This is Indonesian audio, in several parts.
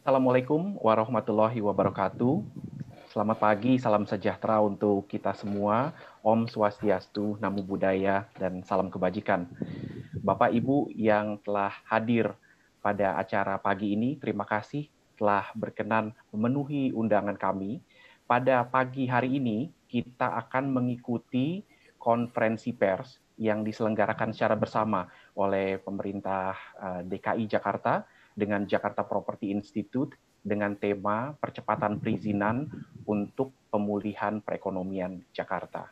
Assalamualaikum warahmatullahi wabarakatuh. Selamat pagi, salam sejahtera untuk kita semua. Om Swastiastu, Namo Buddhaya, dan salam kebajikan. Bapak Ibu yang telah hadir pada acara pagi ini, terima kasih telah berkenan memenuhi undangan kami. Pada pagi hari ini, kita akan mengikuti konferensi pers yang diselenggarakan secara bersama oleh pemerintah DKI Jakarta dengan Jakarta Property Institute dengan tema percepatan perizinan untuk pemulihan perekonomian Jakarta.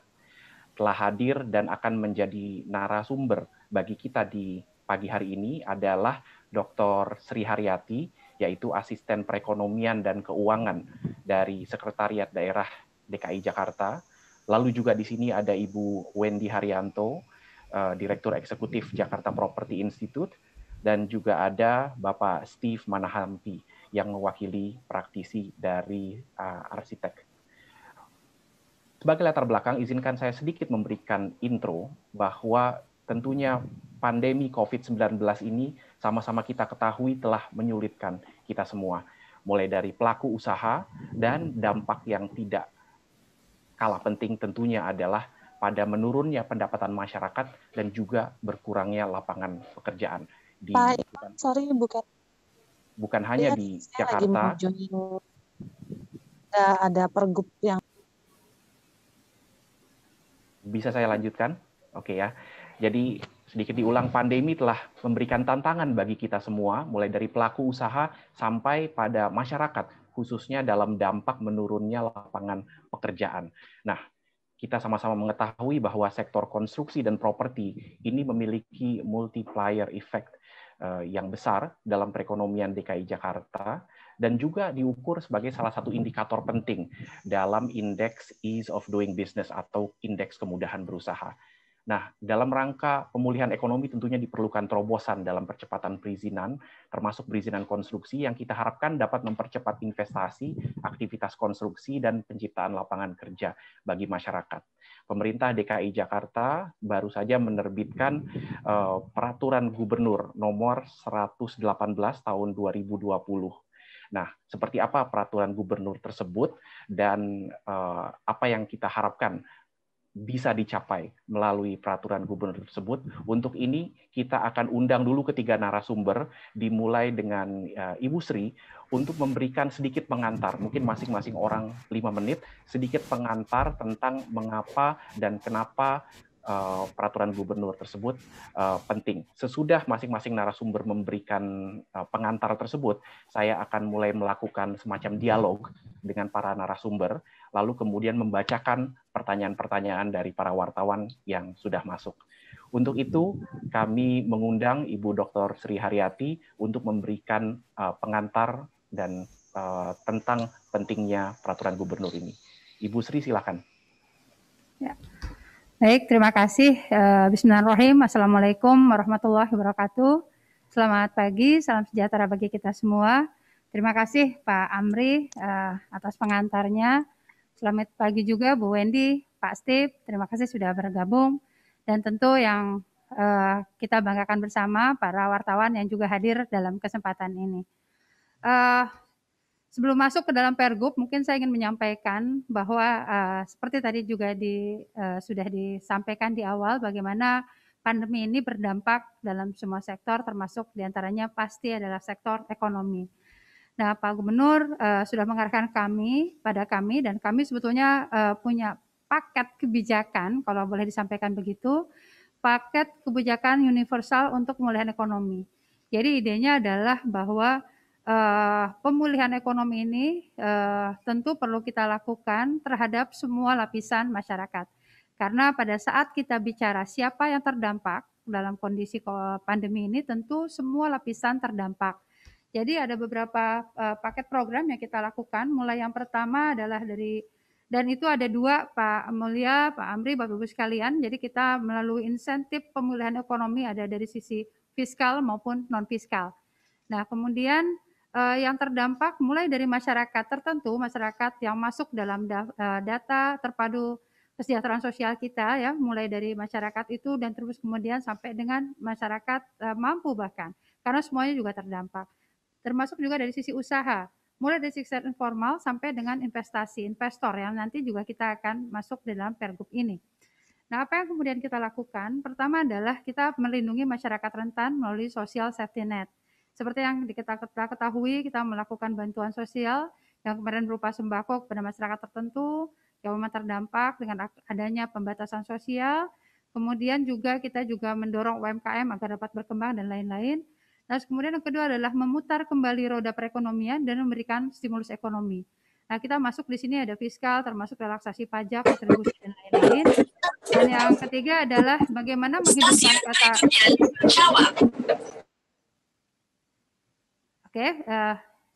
Telah hadir dan akan menjadi narasumber bagi kita di pagi hari ini adalah Dr. Sri Haryati, yaitu Asisten Perekonomian dan Keuangan dari Sekretariat Daerah DKI Jakarta. Lalu juga di sini ada Ibu Wendy Haryanto, Direktur Eksekutif Jakarta Property Institute, dan juga ada Bapak Steve Manahampi yang mewakili praktisi dari arsitek. Sebagai latar belakang, izinkan saya sedikit memberikan intro bahwa tentunya pandemi COVID-19 ini sama-sama kita ketahui telah menyulitkan kita semua, mulai dari pelaku usaha dan dampak yang tidak kalah penting tentunya adalah pada menurunnya pendapatan masyarakat dan juga berkurangnya lapangan pekerjaan. Bukan hanya di Jakarta. Ada pergub yang bisa saya lanjutkan? Oke ya. Jadi sedikit diulang, pandemi telah memberikan tantangan bagi kita semua, mulai dari pelaku usaha sampai pada masyarakat, khususnya dalam dampak menurunnya lapangan pekerjaan. Nah, kita sama-sama mengetahui bahwa sektor konstruksi dan properti ini memiliki multiplier effect yang besar dalam perekonomian DKI Jakarta dan juga diukur sebagai salah satu indikator penting dalam indeks Ease of Doing Business atau indeks kemudahan berusaha. Nah, dalam rangka pemulihan ekonomi tentunya diperlukan terobosan dalam percepatan perizinan, termasuk perizinan konstruksi yang kita harapkan dapat mempercepat investasi, aktivitas konstruksi, dan penciptaan lapangan kerja bagi masyarakat. Pemerintah DKI Jakarta baru saja menerbitkan peraturan gubernur nomor 118 tahun 2020. Nah, seperti apa peraturan gubernur tersebut dan apa yang kita harapkan bisa dicapai melalui peraturan gubernur tersebut. Untuk ini kita akan undang dulu ketiga narasumber, dimulai dengan Ibu Sri untuk memberikan sedikit pengantar, mungkin masing-masing orang 5 menit, sedikit pengantar tentang mengapa dan kenapa peraturan gubernur tersebut penting. Sesudah masing-masing narasumber memberikan pengantar tersebut, saya akan mulai melakukan semacam dialog dengan para narasumber, lalu kemudian membacakan pertanyaan-pertanyaan dari para wartawan yang sudah masuk. Untuk itu, kami mengundang Ibu Dr. Sri Haryati untuk memberikan pengantar dan tentang pentingnya peraturan gubernur ini. Ibu Sri, silakan. Ya. Baik, terima kasih. Bismillahirrahmanirrahim. Assalamualaikum warahmatullahi wabarakatuh. Selamat pagi, salam sejahtera bagi kita semua. Terima kasih Pak Amri atas pengantarnya. Selamat pagi juga Bu Wendy, Pak Steve. Terima kasih sudah bergabung. Dan tentu yang kita banggakan bersama para wartawan yang juga hadir dalam kesempatan ini. Sebelum masuk ke dalam Pergub, mungkin saya ingin menyampaikan bahwa seperti tadi juga sudah disampaikan di awal bagaimana pandemi ini berdampak dalam semua sektor, termasuk diantaranya pasti adalah sektor ekonomi. Nah, Pak Gubernur sudah mengarahkan pada kami, dan kami sebetulnya punya paket kebijakan, kalau boleh disampaikan begitu, paket kebijakan universal untuk pemulihan ekonomi. Jadi idenya adalah bahwa pemulihan ekonomi ini tentu perlu kita lakukan terhadap semua lapisan masyarakat. Karena pada saat kita bicara siapa yang terdampak dalam kondisi pandemi ini, tentu semua lapisan terdampak. Jadi ada beberapa paket program yang kita lakukan. Mulai yang pertama adalah dan itu ada dua, Pak Mulia, Pak Amri, Bapak Ibu sekalian. Jadi kita melalui insentif pemulihan ekonomi ada dari sisi fiskal maupun non-fiskal. Nah, kemudian yang terdampak mulai dari masyarakat tertentu, masyarakat yang masuk dalam data terpadu kesejahteraan sosial kita, ya, mulai dari masyarakat itu dan terus kemudian sampai dengan masyarakat mampu bahkan, karena semuanya juga terdampak. termasuk juga dari sisi usaha, mulai dari sektor informal sampai dengan investasi, investor yang nanti juga kita akan masuk dalam Pergub ini. Nah, apa yang kemudian kita lakukan? Pertama adalah kita melindungi masyarakat rentan melalui social safety net. Seperti yang kita ketahui, kita melakukan bantuan sosial yang kemarin berupa sembako kepada masyarakat tertentu yang memang terdampak dengan adanya pembatasan sosial. Kemudian juga kita juga mendorong UMKM agar dapat berkembang dan lain-lain. Nah, kemudian yang kedua adalah memutar kembali roda perekonomian dan memberikan stimulus ekonomi. Nah, kita masuk di sini ada fiskal, termasuk relaksasi pajak, kontribusi, dan lain-lain. Dan yang ketiga adalah bagaimana menghidupkan kata. Oke,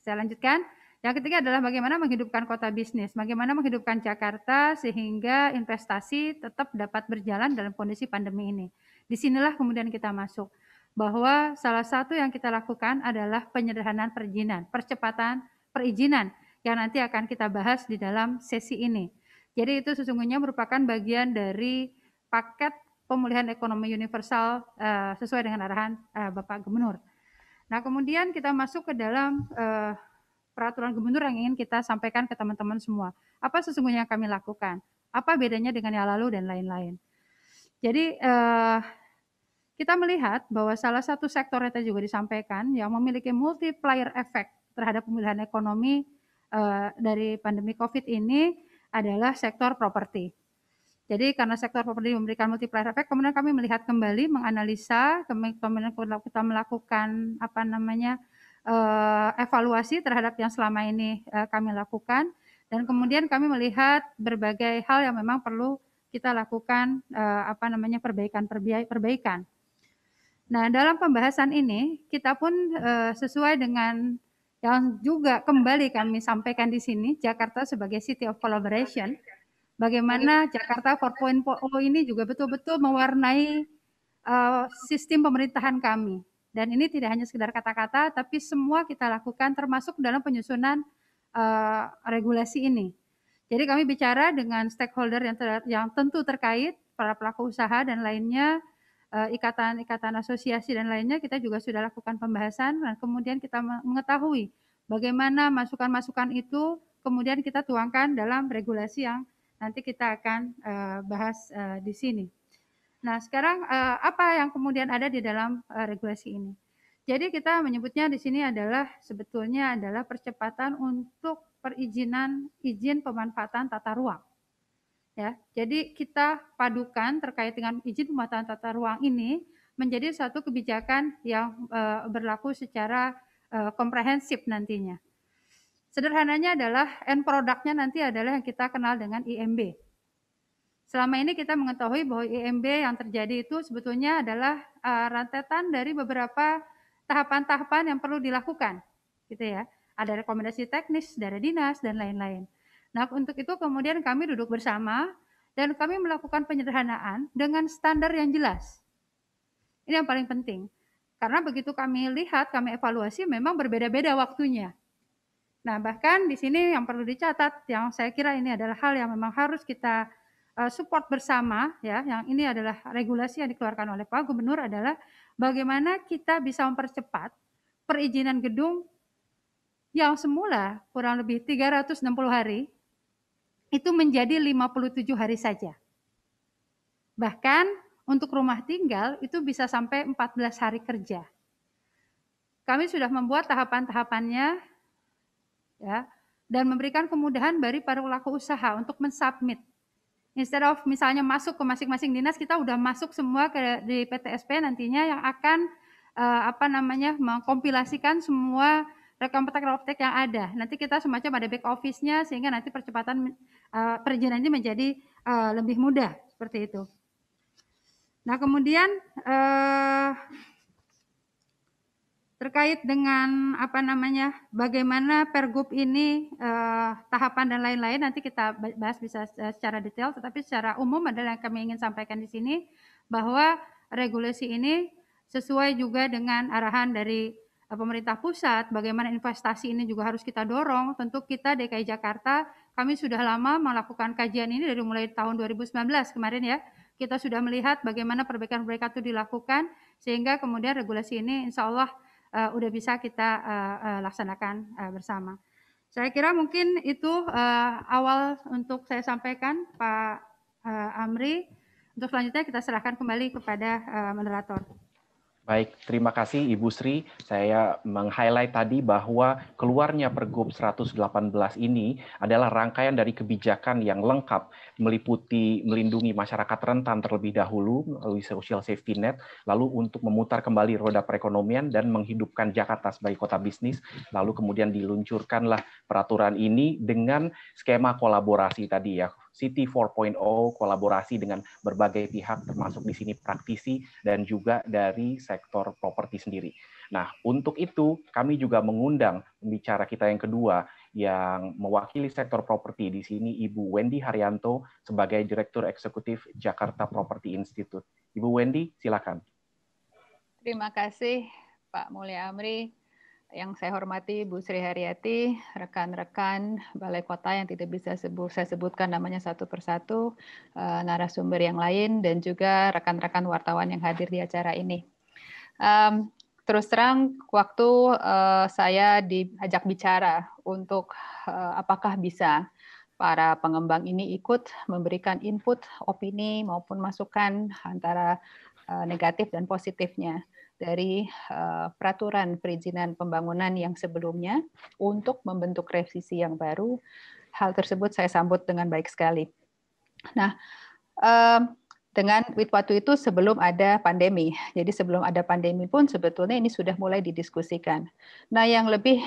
saya lanjutkan. Yang ketiga adalah bagaimana menghidupkan kota bisnis, bagaimana menghidupkan Jakarta sehingga investasi tetap dapat berjalan dalam kondisi pandemi ini. Disinilah kemudian kita masuk, bahwa salah satu yang kita lakukan adalah penyederhanaan perizinan, percepatan perizinan yang nanti akan kita bahas di dalam sesi ini. Jadi itu sesungguhnya merupakan bagian dari paket pemulihan ekonomi universal sesuai dengan arahan Bapak Gubernur. Nah, kemudian kita masuk ke dalam peraturan gubernur yang ingin kita sampaikan ke teman-teman semua. Apa sesungguhnya yang kami lakukan? Apa bedanya dengan yang lalu dan lain-lain? Jadi kita melihat bahwa salah satu sektor yang tadi juga disampaikan yang memiliki multiplier effect terhadap pemulihan ekonomi dari pandemi COVID ini adalah sektor properti. Jadi karena sektor properti memberikan multiplier effect, kemudian kami melihat kembali, menganalisa, kemudian kita melakukan evaluasi terhadap yang selama ini kami lakukan, dan kemudian kami melihat berbagai hal yang memang perlu kita lakukan perbaikan. Nah, dalam pembahasan ini kita pun sesuai dengan yang juga kembali kami sampaikan di sini, Jakarta sebagai City of Collaboration. Bagaimana Jakarta 4.0 ini juga betul-betul mewarnai sistem pemerintahan kami. Dan ini tidak hanya sekedar kata-kata, tapi semua kita lakukan termasuk dalam penyusunan regulasi ini. Jadi kami bicara dengan stakeholder yang tentu terkait, para pelaku usaha dan lainnya, ikatan-ikatan asosiasi dan lainnya, kita juga sudah lakukan pembahasan, dan kemudian kita mengetahui bagaimana masukan-masukan itu kemudian kita tuangkan dalam regulasi yang nanti kita akan bahas di sini. Nah, sekarang apa yang kemudian ada di dalam regulasi ini? Jadi kita menyebutnya di sini adalah sebetulnya adalah percepatan untuk izin pemanfaatan tata ruang. Ya, jadi kita padukan terkait dengan izin pemanfaatan tata ruang ini menjadi satu kebijakan yang berlaku secara komprehensif nantinya. Sederhananya adalah end produknya nanti adalah yang kita kenal dengan IMB. Selama ini kita mengetahui bahwa IMB yang terjadi itu sebetulnya adalah rentetan dari beberapa tahapan-tahapan yang perlu dilakukan, gitu ya. Ada rekomendasi teknis dari dinas dan lain-lain. Nah, untuk itu kemudian kami duduk bersama dan kami melakukan penyederhanaan dengan standar yang jelas. Ini yang paling penting. Karena begitu kami lihat, kami evaluasi memang berbeda-beda waktunya. Nah, bahkan di sini yang perlu dicatat, yang saya kira ini adalah hal yang memang harus kita support bersama, ya. Yang ini adalah regulasi yang dikeluarkan oleh Pak Gubernur adalah bagaimana kita bisa mempercepat perizinan gedung yang semula kurang lebih 360 hari itu menjadi 57 hari saja. Bahkan untuk rumah tinggal itu bisa sampai 14 hari kerja. Kami sudah membuat tahapan-tahapannya, ya, dan memberikan kemudahan bagi para pelaku usaha untuk mensubmit. Instead of misalnya masuk ke masing-masing dinas, kita udah masuk semua di PTSP nantinya yang akan mengkompilasikan semua rekam-rekam yang ada. Nanti kita semacam ada back office-nya sehingga nanti percepatan perizinan ini menjadi lebih mudah seperti itu. Nah, kemudian terkait dengan bagaimana Pergub ini tahapan dan lain-lain nanti kita bahas bisa secara detail, tetapi secara umum adalah yang kami ingin sampaikan di sini bahwa regulasi ini sesuai juga dengan arahan dari pemerintah pusat, bagaimana investasi ini juga harus kita dorong. Tentu kita DKI Jakarta, kami sudah lama melakukan kajian ini dari mulai tahun 2019 kemarin ya. Kita sudah melihat bagaimana perbaikan-perbaikan itu dilakukan sehingga kemudian regulasi ini insya Allah udah bisa kita laksanakan bersama. Saya kira mungkin itu awal untuk saya sampaikan, Pak Amri. Untuk selanjutnya kita serahkan kembali kepada moderator. Baik, terima kasih Ibu Sri. Saya meng-highlight tadi bahwa keluarnya Pergub 118 ini adalah rangkaian dari kebijakan yang lengkap, meliputi melindungi masyarakat rentan terlebih dahulu melalui social safety net, lalu untuk memutar kembali roda perekonomian dan menghidupkan Jakarta sebagai kota bisnis, lalu kemudian diluncurkanlah peraturan ini dengan skema kolaborasi tadi ya, City 4.0, kolaborasi dengan berbagai pihak termasuk di sini praktisi dan juga dari sektor properti sendiri. Nah, untuk itu kami juga mengundang pembicara kita yang kedua yang mewakili sektor properti di sini, Ibu Wendy Haryanto sebagai Direktur Eksekutif Jakarta Property Institute. Ibu Wendy, silakan. Terima kasih Pak Mulya Amri. Yang saya hormati Bu Sri Haryati, rekan-rekan Balai Kota yang tidak bisa saya sebutkan namanya satu persatu, narasumber yang lain, dan juga rekan-rekan wartawan yang hadir di acara ini. Terus terang, waktu saya diajak bicara untuk apakah bisa para pengembang ini ikut memberikan input, opini, maupun masukan antara negatif dan positifnya dari peraturan perizinan pembangunan yang sebelumnya untuk membentuk revisi yang baru, hal tersebut saya sambut dengan baik sekali. Nah, dengan waktu itu sebelum ada pandemi. Jadi sebelum ada pandemi pun sebetulnya ini sudah mulai didiskusikan. Nah, yang lebih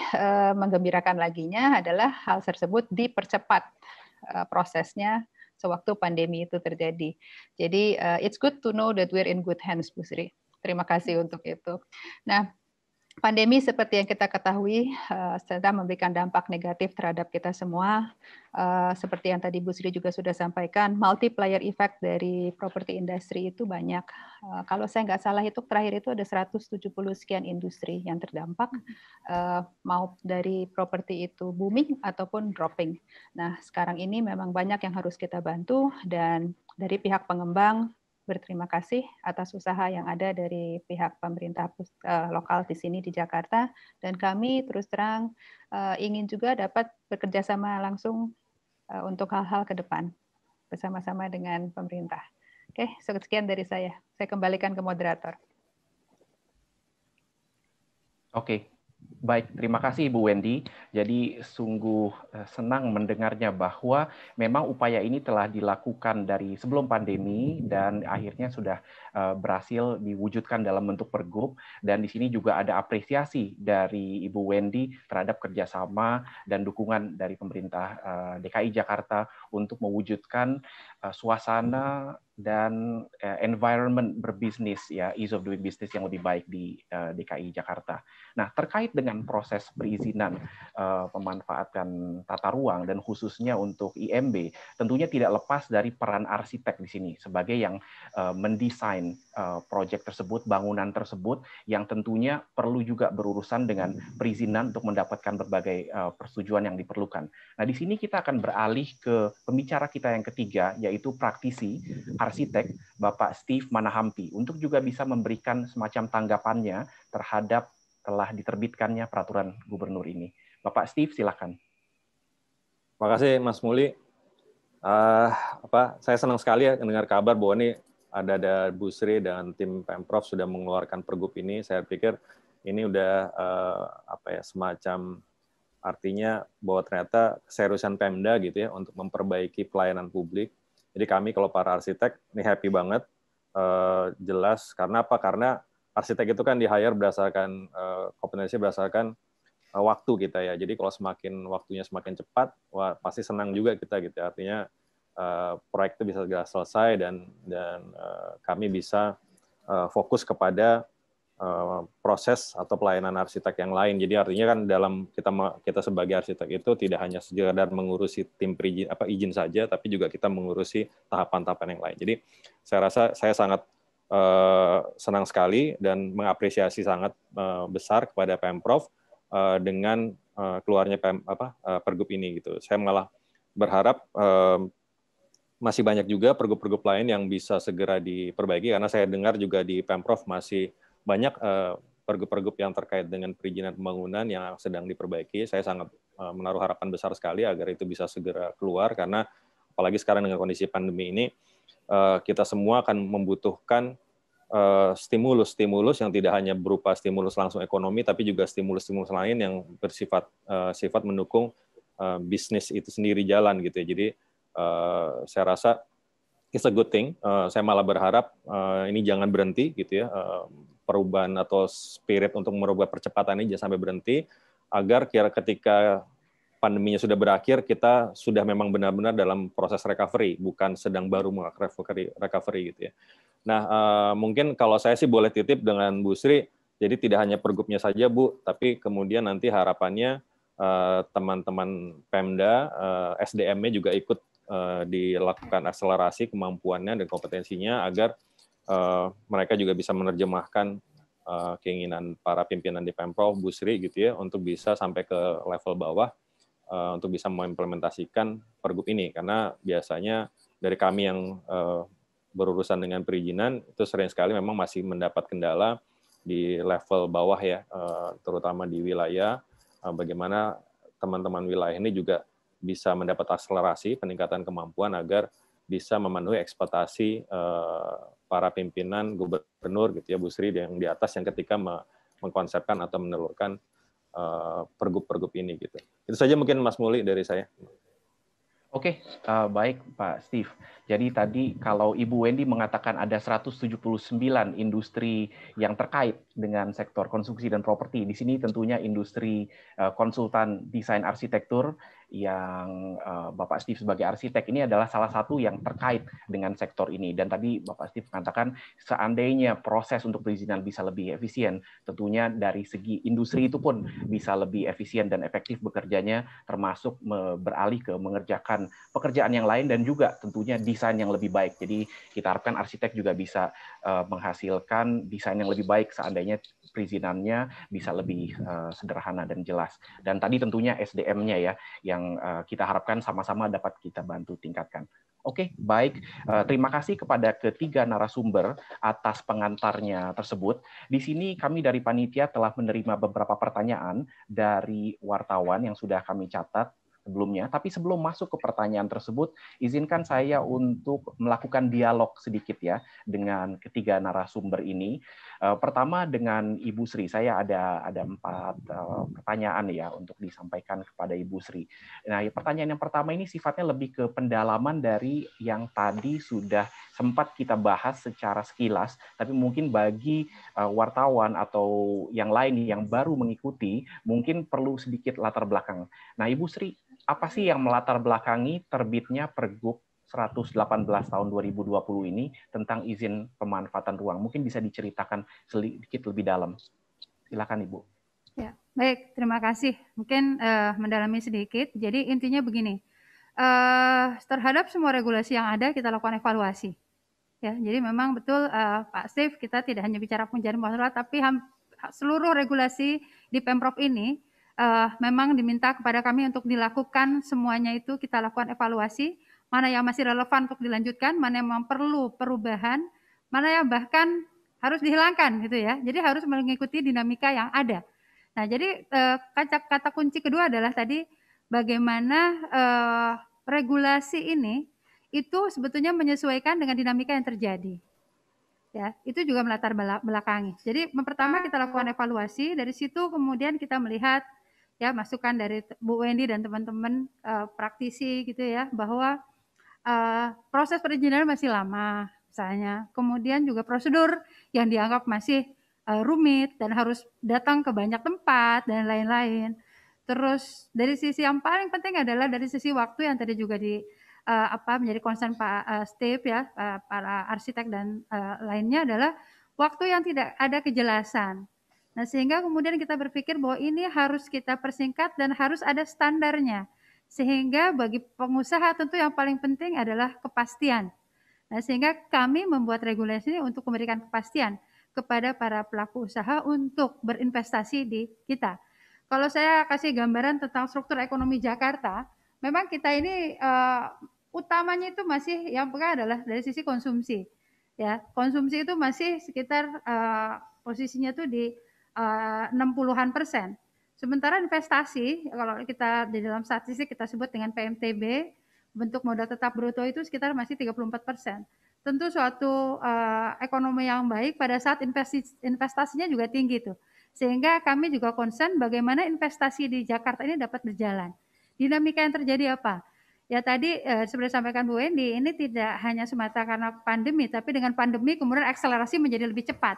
menggembirakan laginya adalah hal tersebut dipercepat prosesnya sewaktu pandemi itu terjadi. Jadi it's good to know that we're in good hands, Bu Sri. Terima kasih untuk itu. Nah, pandemi seperti yang kita ketahui sedang memberikan dampak negatif terhadap kita semua. Seperti yang tadi Bu Sri juga sudah sampaikan, multiplier effect dari properti industri itu banyak. Kalau saya nggak salah itu terakhir itu ada 170 sekian industri yang terdampak, mau dari properti itu booming ataupun dropping. Nah, sekarang ini memang banyak yang harus kita bantu, dan dari pihak pengembang, berterima kasih atas usaha yang ada dari pihak pemerintah lokal di sini di Jakarta, dan kami terus terang ingin juga dapat bekerja sama langsung untuk hal-hal ke depan bersama-sama dengan pemerintah. Oke, sekian dari saya. Saya kembalikan ke moderator. Oke. Baik, terima kasih Ibu Wendy. Jadi sungguh senang mendengarnya bahwa memang upaya ini telah dilakukan dari sebelum pandemi dan akhirnya sudah berhasil diwujudkan dalam bentuk pergub, dan di sini juga ada apresiasi dari Ibu Wendy terhadap kerjasama dan dukungan dari pemerintah DKI Jakarta untuk mewujudkan suasana dan environment berbisnis, ya, ease of doing business yang lebih baik di DKI Jakarta. Nah, terkait dengan proses perizinan pemanfaatan tata ruang dan khususnya untuk IMB, tentunya tidak lepas dari peran arsitek di sini sebagai yang mendesain proyek tersebut, bangunan tersebut, yang tentunya perlu juga berurusan dengan perizinan untuk mendapatkan berbagai persetujuan yang diperlukan. Nah, di sini kita akan beralih ke pembicara kita yang ketiga, yaitu praktisi arsitek Bapak Steve Manahampi, untuk juga bisa memberikan semacam tanggapannya terhadap telah diterbitkannya peraturan gubernur ini. Bapak Steve, silakan. Terima kasih Mas Muli. Saya senang sekali ya mendengar kabar bahwa ini ada Bu Sri dan tim Pemprov sudah mengeluarkan pergub ini. Saya pikir ini udah semacam artinya bahwa ternyata keseriusan Pemda gitu ya untuk memperbaiki pelayanan publik. Jadi kami kalau para arsitek ini happy banget, jelas karena apa? Karena arsitek itu kan di-hire berdasarkan kompetensi berdasarkan waktu kita ya. Jadi kalau semakin waktunya semakin cepat, wah, pasti senang juga kita gitu. Artinya proyek itu bisa segera selesai dan kami bisa fokus kepada proses atau pelayanan arsitek yang lain. Jadi artinya kan dalam kita sebagai arsitek itu tidak hanya sekedar mengurusi tim izin saja, tapi juga kita mengurusi tahapan-tahapan yang lain. Jadi saya rasa saya sangat senang sekali dan mengapresiasi sangat besar kepada Pemprov dengan keluarnya pergub ini gitu. Saya malah berharap masih banyak juga pergub-pergub lain yang bisa segera diperbaiki, karena saya dengar juga di Pemprov masih banyak pergub-pergub yang terkait dengan perizinan pembangunan yang sedang diperbaiki. Saya sangat menaruh harapan besar sekali agar itu bisa segera keluar, karena apalagi sekarang dengan kondisi pandemi ini, kita semua akan membutuhkan stimulus-stimulus yang tidak hanya berupa stimulus langsung ekonomi, tapi juga stimulus-stimulus lain yang bersifat sifat mendukung bisnis itu sendiri jalan gitu ya. Jadi saya rasa it's a good thing. Saya malah berharap ini jangan berhenti gitu ya, perubahan atau spirit untuk merubah percepatan ini jangan sampai berhenti, agar ketika pandeminya sudah berakhir, kita sudah memang benar-benar dalam proses recovery, bukan sedang baru recovery gitu ya. Nah, mungkin kalau saya sih boleh titip dengan Bu Sri, jadi tidak hanya pergubnya saja Bu, tapi kemudian nanti harapannya teman-teman Pemda, SDM-nya juga ikut dilakukan akselerasi kemampuannya dan kompetensinya agar mereka juga bisa menerjemahkan keinginan para pimpinan di Pemprov, Bu Sri gitu ya, untuk bisa sampai ke level bawah untuk bisa mengimplementasikan pergub ini, karena biasanya dari kami yang berurusan dengan perizinan itu sering sekali memang masih mendapat kendala di level bawah ya, terutama di wilayah, bagaimana teman-teman wilayah ini juga bisa mendapat akselerasi peningkatan kemampuan agar bisa memenuhi ekspektasi para pimpinan gubernur gitu ya, Bu Sri, yang di atas yang ketika mengkonsepkan atau menelurkan pergub-pergub ini gitu. Itu saja mungkin Mas Muli dari saya. Oke, baik Pak Steve. Jadi tadi kalau Ibu Wendy mengatakan ada 179 industri yang terkait dengan sektor konstruksi dan properti. Di sini tentunya industri konsultan desain arsitektur yang Bapak Steve sebagai arsitek ini adalah salah satu yang terkait dengan sektor ini. Dan tadi Bapak Steve mengatakan seandainya proses untuk perizinan bisa lebih efisien, tentunya dari segi industri itu pun bisa lebih efisien dan efektif bekerjanya, termasuk beralih ke mengerjakan pekerjaan yang lain dan juga tentunya desain yang lebih baik. Jadi kita harapkan arsitek juga bisa menghasilkan desain yang lebih baik seandainya perizinannya bisa lebih sederhana dan jelas. Dan tadi tentunya SDM-nya ya yang kita harapkan sama-sama dapat kita bantu tingkatkan. Oke, baik. Terima kasih kepada ketiga narasumber atas pengantarnya tersebut. Di sini kami dari panitia telah menerima beberapa pertanyaan dari wartawan yang sudah kami catat sebelumnya. Tapi sebelum masuk ke pertanyaan tersebut, izinkan saya untuk melakukan dialog sedikit ya dengan ketiga narasumber ini. Pertama dengan Ibu Sri, saya ada 4 pertanyaan ya untuk disampaikan kepada Ibu Sri. Nah, pertanyaan yang pertama ini sifatnya lebih ke pendalaman dari yang tadi sudah sempat kita bahas secara sekilas, tapi mungkin bagi wartawan atau yang lain yang baru mengikuti, mungkin perlu sedikit latar belakang. Nah, Ibu Sri, apa sih yang melatar belakangi terbitnya Pergub 118 tahun 2020 ini tentang izin pemanfaatan ruang? Mungkin bisa diceritakan sedikit lebih dalam. Silakan Ibu. Ya, baik, terima kasih. Mungkin mendalami sedikit. Jadi intinya begini, terhadap semua regulasi yang ada kita lakukan evaluasi. Ya, jadi memang betul Pak Steve, kita tidak hanya bicara penjagaan masalah, tapi seluruh regulasi di Pemprov ini memang diminta kepada kami untuk dilakukan semuanya itu kita lakukan evaluasi, mana yang masih relevan untuk dilanjutkan, mana yang memang perlu perubahan, mana yang bahkan harus dihilangkan gitu ya. Jadi harus mengikuti dinamika yang ada. Nah, jadi kata kunci kedua adalah tadi bagaimana regulasi ini itu sebetulnya menyesuaikan dengan dinamika yang terjadi. Ya, itu juga melatar belakangi. Jadi pertama kita lakukan evaluasi, dari situ kemudian kita melihat ya masukan dari Bu Wendy dan teman-teman praktisi gitu ya, bahwa proses perizinan masih lama misalnya. Kemudian juga prosedur yang dianggap masih rumit dan harus datang ke banyak tempat dan lain-lain. Terus dari sisi yang paling penting adalah dari sisi waktu yang tadi juga menjadi concern Pak Steve ya, para arsitek dan lainnya adalah waktu yang tidak ada kejelasan. Nah, sehingga kemudian kita berpikir bahwa ini harus kita persingkat dan harus ada standarnya. Sehingga bagi pengusaha tentu yang paling penting adalah kepastian. Nah, sehingga kami membuat regulasi ini untuk memberikan kepastian kepada para pelaku usaha untuk berinvestasi di kita. Kalau saya kasih gambaran tentang struktur ekonomi Jakarta, memang kita ini utamanya itu masih yang pegang adalah dari sisi konsumsi. Ya, konsumsi itu masih sekitar posisinya tuh di 60-an%. Sementara investasi, kalau kita di dalam statistik kita sebut dengan PMTB, bentuk modal tetap bruto itu sekitar masih 34%. Tentu suatu ekonomi yang baik pada saat investasinya juga tinggi tuh. Sehingga kami juga concern bagaimana investasi di Jakarta ini dapat berjalan. Dinamika yang terjadi apa? Ya tadi seperti disampaikan Bu Wendy, ini tidak hanya semata karena pandemi, tapi dengan pandemi kemudian akselerasi menjadi lebih cepat.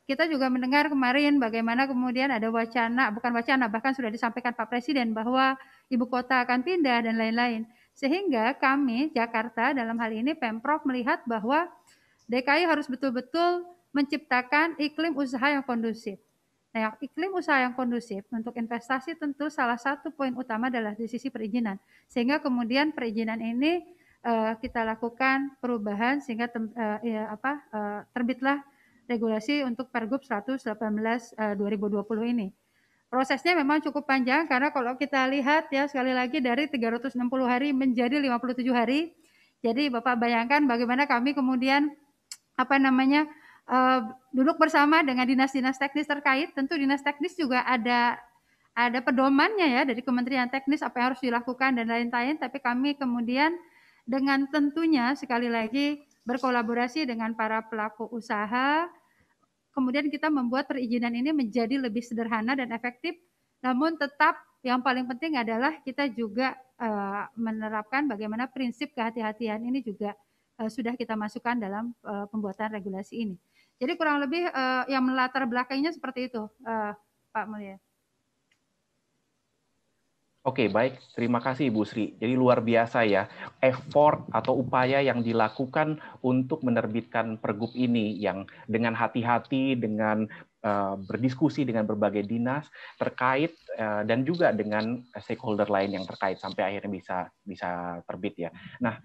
Kita juga mendengar kemarin bagaimana kemudian ada wacana, bukan wacana, bahkan sudah disampaikan Pak Presiden bahwa ibu kota akan pindah dan lain-lain. Sehingga kami, Jakarta, dalam hal ini Pemprov melihat bahwa DKI harus betul-betul menciptakan iklim usaha yang kondusif. Nah, iklim usaha yang kondusif untuk investasi tentu salah satu poin utama adalah di sisi perizinan. Sehingga kemudian perizinan ini kita lakukan perubahan sehingga terbitlah regulasi untuk Pergub 118 2020 ini. Prosesnya memang cukup panjang karena kalau kita lihat ya sekali lagi dari 360 hari menjadi 57 hari. Jadi Bapak bayangkan bagaimana kami kemudian duduk bersama dengan dinas-dinas teknis terkait. Tentu dinas teknis juga ada pedomannya ya dari Kementerian Teknis apa yang harus dilakukan dan lain-lain. Tapi kami kemudian dengan tentunya sekali lagi berkolaborasi dengan para pelaku usaha. Kemudian kita membuat perizinan ini menjadi lebih sederhana dan efektif, namun tetap yang paling penting adalah kita juga menerapkan bagaimana prinsip kehati-hatian ini juga sudah kita masukkan dalam pembuatan regulasi ini. Jadi kurang lebih yang melatar belakangnya seperti itu, Pak Mulia. Oke, baik. Terima kasih, Bu Sri. Jadi luar biasa ya, effort atau upaya yang dilakukan untuk menerbitkan Pergub ini yang dengan hati-hati, dengan berdiskusi dengan berbagai dinas terkait dan juga dengan stakeholder lain yang terkait sampai akhirnya bisa terbit ya. Nah,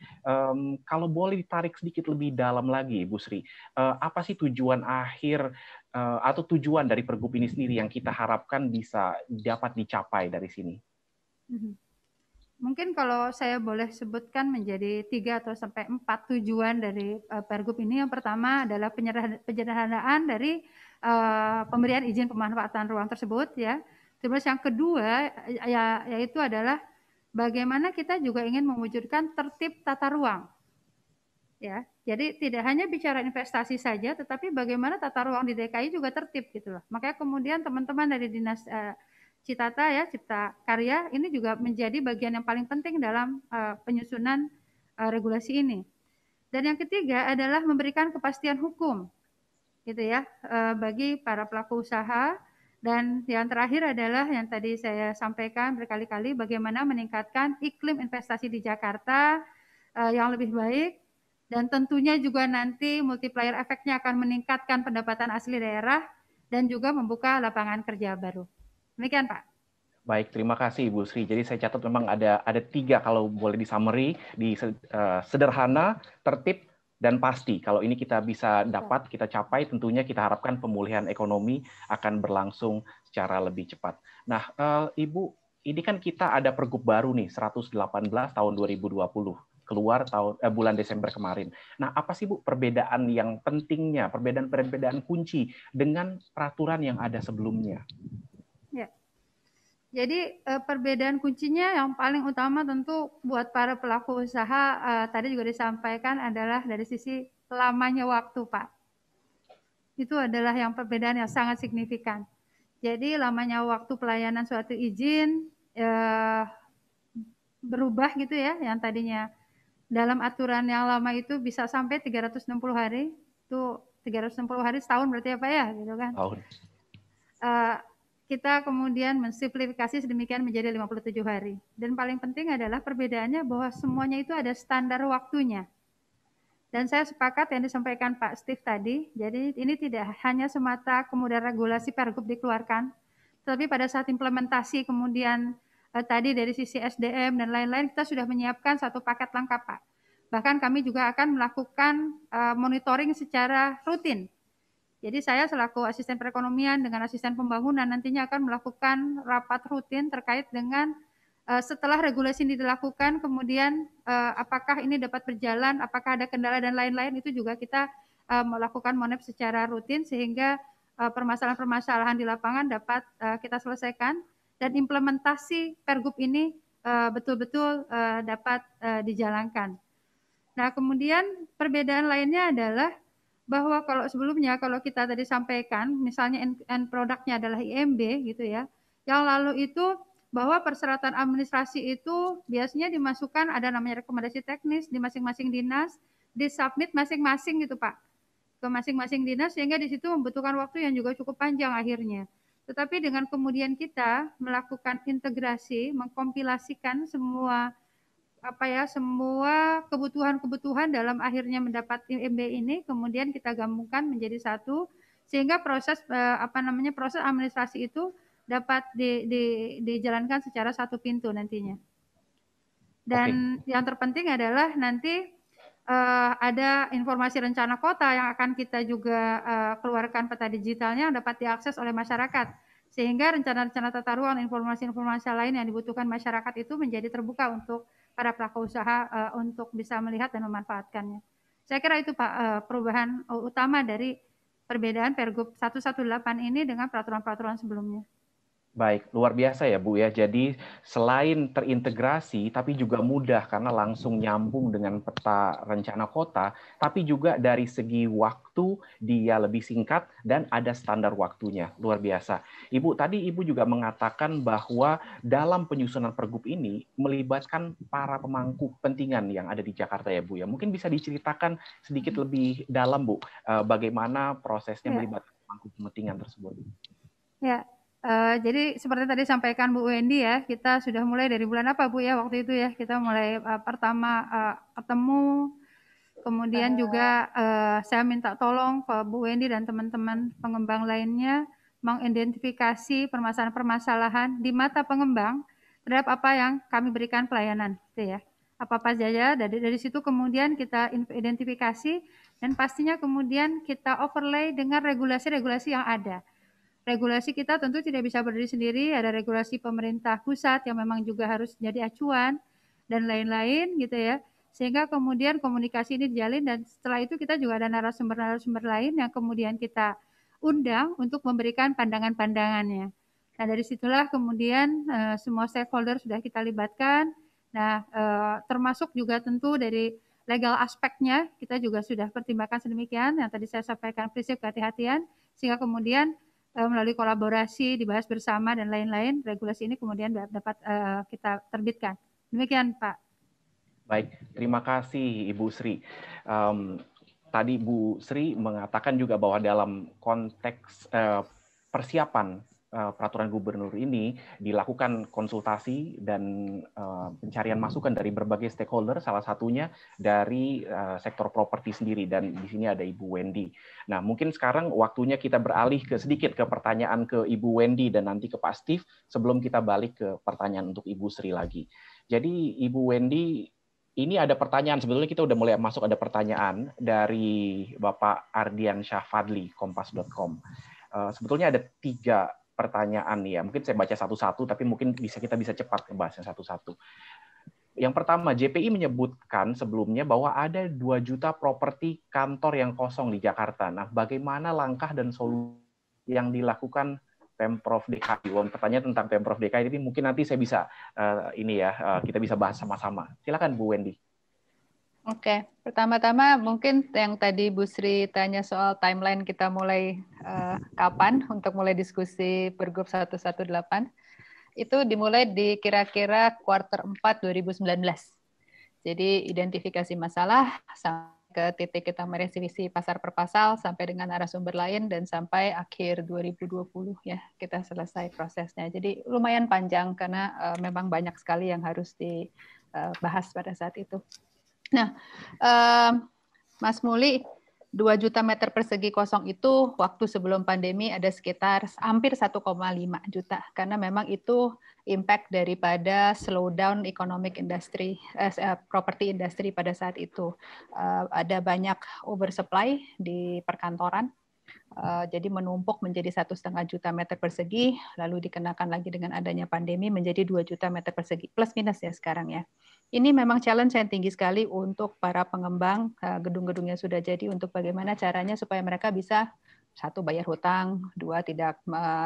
kalau boleh ditarik sedikit lebih dalam lagi, Bu Sri, apa sih tujuan akhir atau tujuan dari Pergub ini sendiri yang kita harapkan bisa dapat dicapai dari sini? Mungkin kalau saya boleh sebutkan menjadi 3 atau sampai 4 tujuan dari Pergub ini. Yang pertama adalah penyederhanaan dari pemberian izin pemanfaatan ruang tersebut ya. Terus yang kedua yaitu adalah bagaimana kita juga ingin mewujudkan tertib tata ruang. Ya, jadi tidak hanya bicara investasi saja, tetapi bagaimana tata ruang di DKI juga tertib gitu loh. Makanya kemudian teman-teman dari dinas Citata ya, Cipta Karya ini juga menjadi bagian yang paling penting dalam penyusunan regulasi ini. Dan yang ketiga adalah memberikan kepastian hukum, gitu ya, bagi para pelaku usaha. Dan yang terakhir adalah yang tadi saya sampaikan berkali-kali, bagaimana meningkatkan iklim investasi di Jakarta yang lebih baik. Dan tentunya juga nanti multiplier efeknya akan meningkatkan pendapatan asli daerah dan juga membuka lapangan kerja baru. Demikian, Pak. Baik, terima kasih Bu Sri. Jadi saya catat memang ada 3 kalau boleh di summary, sederhana, tertib, dan pasti. Kalau ini kita bisa dapat, kita capai, tentunya kita harapkan pemulihan ekonomi akan berlangsung secara lebih cepat. Nah, Ibu, ini kan kita ada Pergub baru nih, 118 tahun 2020. Keluar bulan Desember kemarin. Nah, apa sih Bu perbedaan yang pentingnya, perbedaan kunci dengan peraturan yang ada sebelumnya? Ya. Jadi perbedaan kuncinya yang paling utama tentu buat para pelaku usaha tadi juga disampaikan adalah dari sisi lamanya waktu, Pak. Itu adalah yang perbedaan yang sangat signifikan. Jadi lamanya waktu pelayanan suatu izin berubah gitu ya, yang tadinya dalam aturan yang lama itu bisa sampai 360 hari, itu 360 hari setahun berarti apa ya, gitu kan? Tahun. Kita kemudian mensimplifikasi sedemikian menjadi 57 hari. Dan paling penting adalah perbedaannya bahwa semuanya itu ada standar waktunya. Dan saya sepakat yang disampaikan Pak Steve tadi, jadi ini tidak hanya semata kemudian regulasi Pergub dikeluarkan, tetapi pada saat implementasi kemudian tadi dari sisi SDM dan lain-lain kita sudah menyiapkan satu paket lengkap, Pak. Bahkan kami juga akan melakukan monitoring secara rutin. Jadi saya selaku asisten perekonomian dengan asisten pembangunan nantinya akan melakukan rapat rutin terkait dengan setelah regulasi ini dilakukan, kemudian apakah ini dapat berjalan, apakah ada kendala dan lain-lain, itu juga kita melakukan monep secara rutin sehingga permasalahan-permasalahan di lapangan dapat kita selesaikan dan implementasi Pergub ini betul-betul dapat dijalankan. Nah, kemudian perbedaan lainnya adalah bahwa kalau sebelumnya kalau kita tadi sampaikan, misalnya end produknya adalah IMB gitu ya, yang lalu itu bahwa persyaratan administrasi itu biasanya dimasukkan ada namanya rekomendasi teknis di masing-masing dinas, disubmit masing-masing gitu Pak, ke masing-masing dinas sehingga di situ membutuhkan waktu yang juga cukup panjang akhirnya. Tetapi dengan kemudian kita melakukan integrasi, mengkompilasikan semua semua kebutuhan-kebutuhan dalam akhirnya mendapat IMB ini kemudian kita gabungkan menjadi satu sehingga proses proses administrasi itu dapat dijalankan secara satu pintu nantinya. Dan yang terpenting adalah nanti ada informasi rencana kota yang akan kita juga keluarkan peta digitalnya yang dapat diakses oleh masyarakat sehingga rencana-rencana tata ruang informasi-informasi lain yang dibutuhkan masyarakat itu menjadi terbuka untuk para pelaku usaha untuk bisa melihat dan memanfaatkannya. Saya kira itu Pak perubahan utama dari perbedaan Pergub 118 ini dengan peraturan-peraturan sebelumnya. Baik, luar biasa ya Bu ya. Jadi selain terintegrasi, tapi juga mudah karena langsung nyambung dengan peta rencana kota, tapi juga dari segi waktu dia lebih singkat dan ada standar waktunya. Luar biasa. Ibu, tadi Ibu juga mengatakan bahwa dalam penyusunan Pergub ini melibatkan para pemangku kepentingan yang ada di Jakarta ya Bu ya. Mungkin bisa diceritakan sedikit lebih dalam Bu, bagaimana prosesnya melibatkan pemangku kepentingan tersebut. Ya. Jadi seperti tadi sampaikan Bu Wendy ya, kita sudah mulai dari bulan apa Bu ya waktu itu ya, kita mulai pertama ketemu, kemudian juga saya minta tolong ke Bu Wendy dan teman-teman pengembang lainnya mengidentifikasi permasalahan-permasalahan di mata pengembang terhadap apa yang kami berikan pelayanan, gitu ya. Apa-apa saja dari situ kemudian kita identifikasi dan pastinya kemudian kita overlay dengan regulasi-regulasi yang ada. Regulasi kita tentu tidak bisa berdiri sendiri, ada regulasi pemerintah pusat yang memang juga harus jadi acuan dan lain-lain gitu ya. Sehingga kemudian komunikasi ini dijalin dan setelah itu kita juga ada narasumber-narasumber lain yang kemudian kita undang untuk memberikan pandangan-pandangannya. Nah, dari situlah kemudian semua stakeholder sudah kita libatkan. Nah, termasuk juga tentu dari legal aspeknya kita juga sudah pertimbangkan sedemikian yang tadi saya sampaikan prinsip kehati-hatian sehingga kemudian melalui kolaborasi, dibahas bersama, dan lain-lain, regulasi ini kemudian dapat kita terbitkan. Demikian, Pak. Baik, terima kasih Ibu Sri. Tadi Bu Sri mengatakan juga bahwa dalam konteks persiapan peraturan gubernur ini dilakukan konsultasi dan pencarian masukan dari berbagai stakeholder, salah satunya dari sektor properti sendiri, dan di sini ada Ibu Wendy. Nah, mungkin sekarang waktunya kita beralih sedikit ke pertanyaan ke Ibu Wendy dan nanti ke Pak Steve sebelum kita balik ke pertanyaan untuk Ibu Sri lagi. Jadi Ibu Wendy, ini ada pertanyaan, sebetulnya kita udah mulai masuk, ada pertanyaan dari Bapak Ardian Syahfadli, kompas.com. Sebetulnya ada 3 pertanyaan nih ya, mungkin saya baca satu-satu, tapi mungkin kita bisa cepat membahasnya satu-satu. Yang pertama, JPI menyebutkan sebelumnya bahwa ada 2 juta properti kantor yang kosong di Jakarta. Nah, bagaimana langkah dan solusi yang dilakukan Pemprov DKI? Pertanyaan tentang Pemprov DKI ini mungkin nanti saya bisa kita bisa bahas sama-sama. Silakan Bu Wendy. Oke, pertama-tama mungkin yang tadi Bu Sri tanya soal timeline kita mulai kapan untuk mulai diskusi Pergub 118, itu dimulai di kira-kira kuartal 4 2019. Jadi identifikasi masalah sampai ke titik kita merevisi pasar per pasal sampai dengan narasumber lain dan sampai akhir 2020 ya kita selesai prosesnya. Jadi lumayan panjang karena memang banyak sekali yang harus dibahas pada saat itu. Nah, Mas Muli, 2 juta meter persegi kosong itu waktu sebelum pandemi ada sekitar hampir 1,5 juta, karena memang itu impact daripada slowdown economic industry, property industry pada saat itu. Ada banyak oversupply di perkantoran, jadi menumpuk menjadi 1,5 juta meter persegi, lalu dikenakan lagi dengan adanya pandemi menjadi 2 juta meter persegi, plus minus ya sekarang ya. Ini memang challenge yang tinggi sekali untuk para pengembang gedung-gedung yang sudah jadi, untuk bagaimana caranya supaya mereka bisa 1, bayar hutang, 2, tidak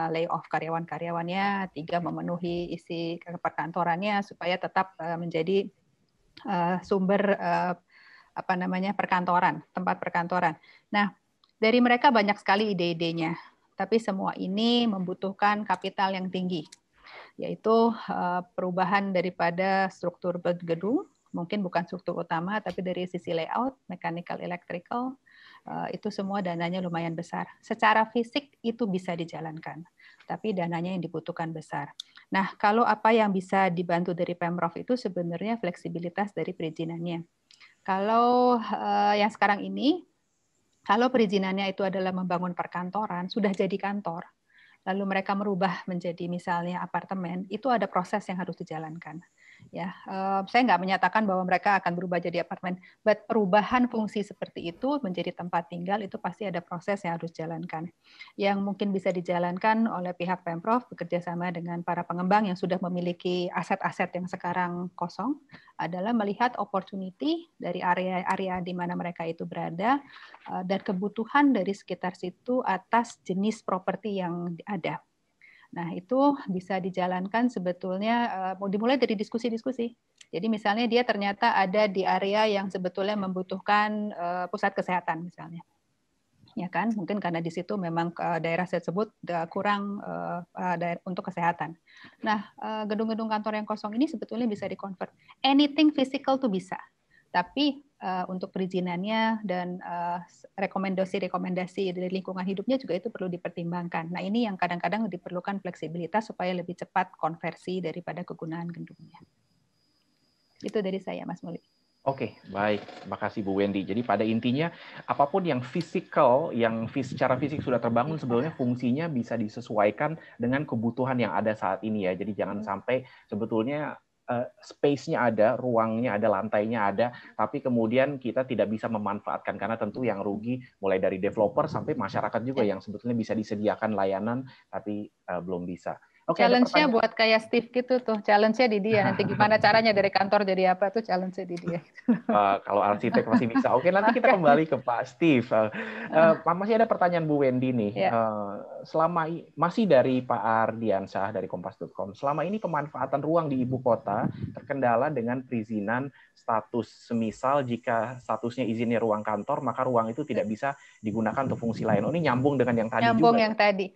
lay off karyawan-karyawannya, 3, memenuhi isi perkantorannya supaya tetap menjadi sumber perkantoran, tempat perkantoran. Nah, dari mereka banyak sekali ide-idenya, tapi semua ini membutuhkan kapital yang tinggi, yaitu perubahan daripada struktur gedung, mungkin bukan struktur utama, tapi dari sisi layout, mechanical, electrical, itu semua dananya lumayan besar. Secara fisik itu bisa dijalankan, tapi dananya yang dibutuhkan besar. Nah, kalau apa yang bisa dibantu dari Pemprov itu sebenarnya fleksibilitas dari perizinannya. Kalau yang sekarang ini, kalau perizinannya itu adalah membangun perkantoran, sudah jadi kantor, lalu mereka merubah menjadi misalnya apartemen, itu ada proses yang harus dijalankan. Ya, saya nggak menyatakan bahwa mereka akan berubah jadi apartemen, but perubahan fungsi seperti itu menjadi tempat tinggal itu pasti ada proses yang harus dijalankan. Yang mungkin bisa dijalankan oleh pihak Pemprov bekerja sama dengan para pengembang yang sudah memiliki aset-aset yang sekarang kosong adalah melihat opportunity dari area-area di mana mereka itu berada dan kebutuhan dari sekitar situ atas jenis properti yang ada. Nah, itu bisa dijalankan sebetulnya dimulai dari diskusi-diskusi. Jadi misalnya dia ternyata ada di area yang sebetulnya membutuhkan pusat kesehatan misalnya. Ya kan, mungkin karena di situ memang daerah tersebut kurang untuk kesehatan. Nah, gedung-gedung kantor yang kosong ini sebetulnya bisa dikonvert. Anything physical tuh bisa. Tapi untuk perizinannya dan rekomendasi dari lingkungan hidupnya juga itu perlu dipertimbangkan. Nah, ini yang kadang-kadang diperlukan fleksibilitas supaya lebih cepat konversi daripada kegunaan gedungnya. Itu dari saya, Mas Muli. Oke, baik. Terima kasih Bu Wendy. Jadi pada intinya, apapun yang fisikal, yang secara fisik sudah terbangun, sebetulnya fungsinya bisa disesuaikan dengan kebutuhan yang ada saat ini ya. Jadi jangan sampai sebetulnya space-nya ada, ruangnya ada, lantainya ada, tapi kemudian kita tidak bisa memanfaatkan karena tentu yang rugi mulai dari developer sampai masyarakat juga yang sebetulnya bisa disediakan layanan tapi belum bisa. Oke, challenge-nya buat kayak Steve gitu tuh, challenge-nya di dia. Nanti gimana caranya dari kantor jadi apa tuh challenge-nya di dia. Kalau arsitek masih bisa. Oke, nanti kita kembali ke Pak Steve. Masih ada pertanyaan Bu Wendy nih. Masih dari Pak Ardiansyah dari Kompas.com. Selama ini pemanfaatan ruang di ibu kota terkendala dengan perizinan status. Semisal jika statusnya izinnya ruang kantor, maka ruang itu tidak bisa digunakan untuk fungsi lain. Ini nyambung dengan yang tadi nyambung juga. Yang tadi.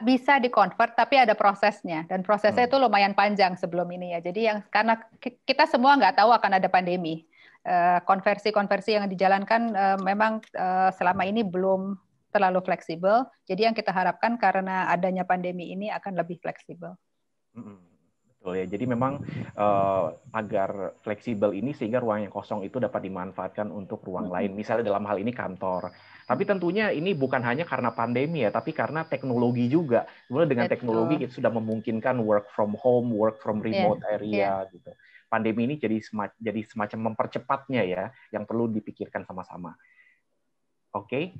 Bisa dikonvert, tapi ada prosesnya. Dan prosesnya itu lumayan panjang sebelum ini ya. Jadi karena kita semua nggak tahu akan ada pandemi. Konversi-konversi yang dijalankan memang selama ini belum terlalu fleksibel. Jadi yang kita harapkan karena adanya pandemi ini akan lebih fleksibel. Betul ya. Jadi memang agar fleksibel ini sehingga ruang yang kosong itu dapat dimanfaatkan untuk ruang lain. Misalnya dalam hal ini kantor. Tapi tentunya ini bukan hanya karena pandemi ya, tapi karena teknologi juga. Kemudian dengan teknologi kita sudah memungkinkan work from home, work from remote area gitu. Pandemi ini jadi semacam mempercepatnya ya, yang perlu dipikirkan sama-sama. Oke,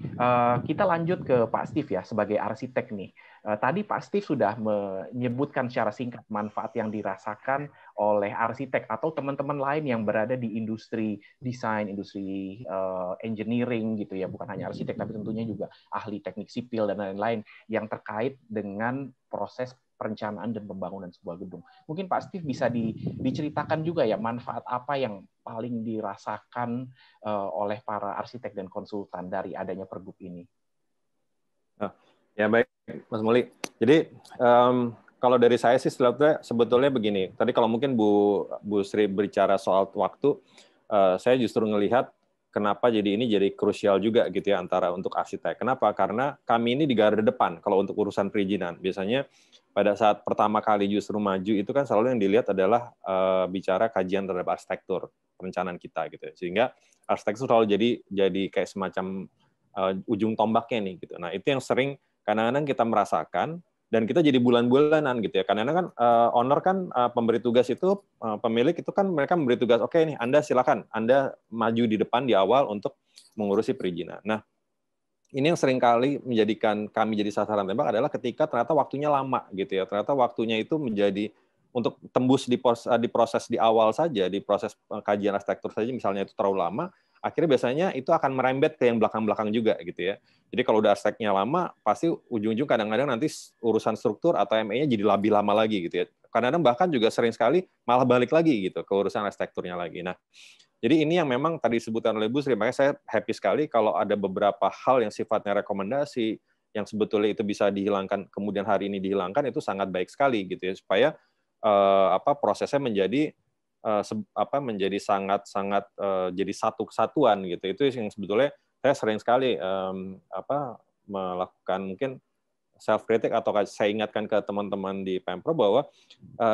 kita lanjut ke Pak Steve ya sebagai arsitek nih. Tadi Pak Steve sudah menyebutkan secara singkat manfaat yang dirasakan oleh arsitek atau teman-teman lain yang berada di industri desain, industri engineering gitu ya, bukan hanya arsitek tapi tentunya juga ahli teknik sipil dan lain-lain yang terkait dengan proses perencanaan dan pembangunan sebuah gedung. Mungkin Pak Steve bisa diceritakan juga ya manfaat apa yang paling dirasakan oleh para arsitek dan konsultan dari adanya pergub ini. Ya baik, Mas Muli. Jadi kalau dari saya sih sebetulnya begini. Tadi kalau mungkin Bu Sri berbicara soal waktu, saya justru ngelihat kenapa ini jadi krusial juga gitu ya antara untuk arsitek. Kenapa? Karena kami ini di garda depan kalau untuk urusan perizinan. Biasanya pada saat pertama kali justru maju itu kan selalu yang dilihat adalah bicara kajian terhadap arsitektur perencanaan kita gitu. Sehingga arsitektur selalu jadi kayak semacam ujung tombaknya nih gitu. Nah, itu yang sering kadang-kadang kita merasakan dan kita jadi bulan-bulanan gitu ya. Karena kan owner kan pemberi tugas itu pemilik itu kan mereka memberi tugas, oke nih Anda silakan Anda maju di depan di awal untuk mengurusi perizinan. Nah, ini yang sering kali menjadikan kami jadi sasaran tembak adalah ketika ternyata waktunya lama gitu ya. Ternyata waktunya itu menjadi untuk tembus di proses di awal saja, di proses kajian arsitektur saja misalnya itu terlalu lama, akhirnya biasanya itu akan merembet ke yang belakang-belakang juga gitu ya. Jadi kalau udah arsiteknya lama, pasti ujung-ujung kadang-kadang nanti urusan struktur atau ME-nya jadi lebih lama lagi gitu ya. Kadang-kadang bahkan juga sering sekali malah balik lagi gitu ke urusan arsitekturnya lagi. Nah, jadi ini yang memang tadi disebutkan oleh Bu Sri, makanya saya happy sekali kalau ada beberapa hal yang sifatnya rekomendasi, yang sebetulnya itu bisa dihilangkan, kemudian hari ini dihilangkan, itu sangat baik sekali gitu ya, supaya prosesnya menjadi sangat-sangat jadi satu kesatuan gitu. Itu yang sebetulnya saya sering sekali melakukan mungkin self kritik atau saya ingatkan ke teman-teman di Pemprov bahwa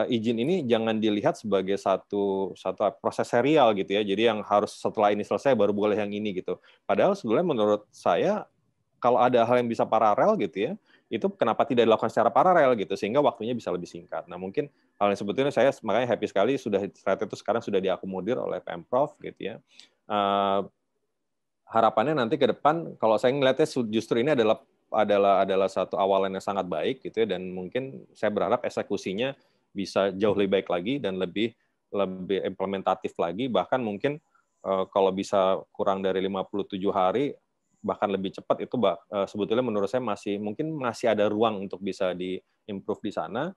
izin ini jangan dilihat sebagai satu proses serial gitu ya. Jadi yang harus setelah ini selesai baru boleh yang ini gitu. Padahal sebenarnya menurut saya kalau ada hal yang bisa paralel gitu ya, itu kenapa tidak dilakukan secara paralel gitu sehingga waktunya bisa lebih singkat. Nah, mungkin hal yang sebetulnya saya makanya happy sekali sudah ternyata itu sekarang sudah diakomodir oleh Pemprov gitu ya. Harapannya nanti ke depan kalau saya melihatnya justru ini adalah satu awalan yang sangat baik gitu ya, dan mungkin saya berharap eksekusinya bisa jauh lebih baik lagi dan lebih implementatif lagi, bahkan mungkin kalau bisa kurang dari 57 hari bahkan lebih cepat itu sebetulnya menurut saya masih ada ruang untuk bisa di-improve di sana.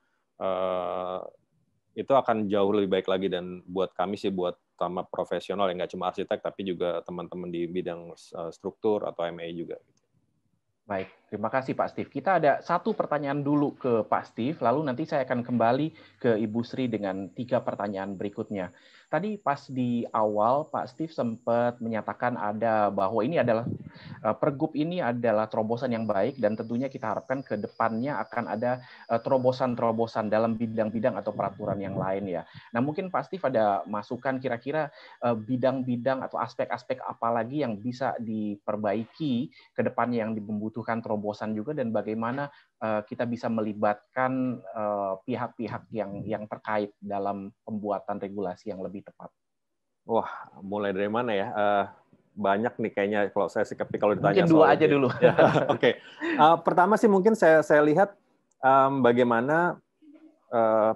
Itu akan jauh lebih baik lagi, dan buat kami sih, buat sama profesional yang nggak cuma arsitek tapi juga teman-teman di bidang struktur atau MA juga. Baik, terima kasih Pak Steve. Kita ada satu pertanyaan dulu ke Pak Steve, lalu nanti saya akan kembali ke Ibu Sri dengan 3 pertanyaan berikutnya. Tadi pas di awal Pak Steve sempat menyatakan bahwa ini adalah Pergub ini adalah terobosan yang baik, dan tentunya kita harapkan ke depannya akan ada terobosan-terobosan dalam bidang-bidang atau peraturan yang lain ya. Nah, mungkin Pak Steve ada masukan kira-kira bidang-bidang atau aspek-aspek apa lagi yang bisa diperbaiki ke depannya yang membutuhkan terobosan juga, dan bagaimana kita bisa melibatkan pihak-pihak yang terkait dalam pembuatan regulasi yang lebih tepat. Wah, mulai dari mana ya? Banyak nih kayaknya kalau saya sikapi kalau ditanya. Mungkin 2 aja dulu. Ya, oke. Pertama sih mungkin saya lihat bagaimana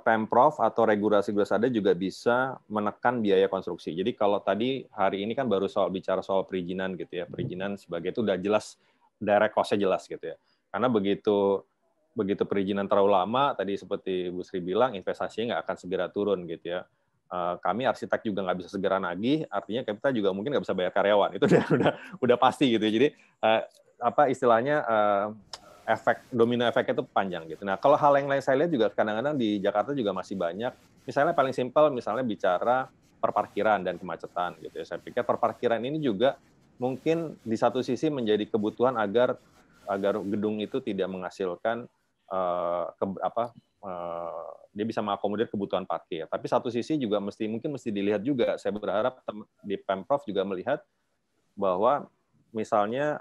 Pemprov atau regulasi-regulasi ada juga bisa menekan biaya konstruksi. Jadi kalau tadi hari ini kan baru bicara soal perizinan gitu ya. Perizinan sebagai itu udah jelas, direct cost-nya jelas gitu ya. Karena begitu perizinan terlalu lama, tadi seperti Bu Sri bilang, investasinya nggak akan segera turun gitu ya. Kami arsitek juga nggak bisa segera nagih, artinya kita juga mungkin nggak bisa bayar karyawan. Itu udah pasti gitu. Jadi istilahnya domino efeknya itu panjang gitu. Nah, kalau hal yang lain saya lihat juga kadang-kadang di Jakarta juga masih banyak. Misalnya paling simpel, misalnya bicara perparkiran dan kemacetan gitu ya. Saya pikir perparkiran ini juga mungkin di satu sisi menjadi kebutuhan agar gedung itu tidak menghasilkan dia bisa mengakomodir kebutuhan parkir. Tapi satu sisi juga mungkin mesti dilihat juga. Saya berharap di Pemprov juga melihat bahwa misalnya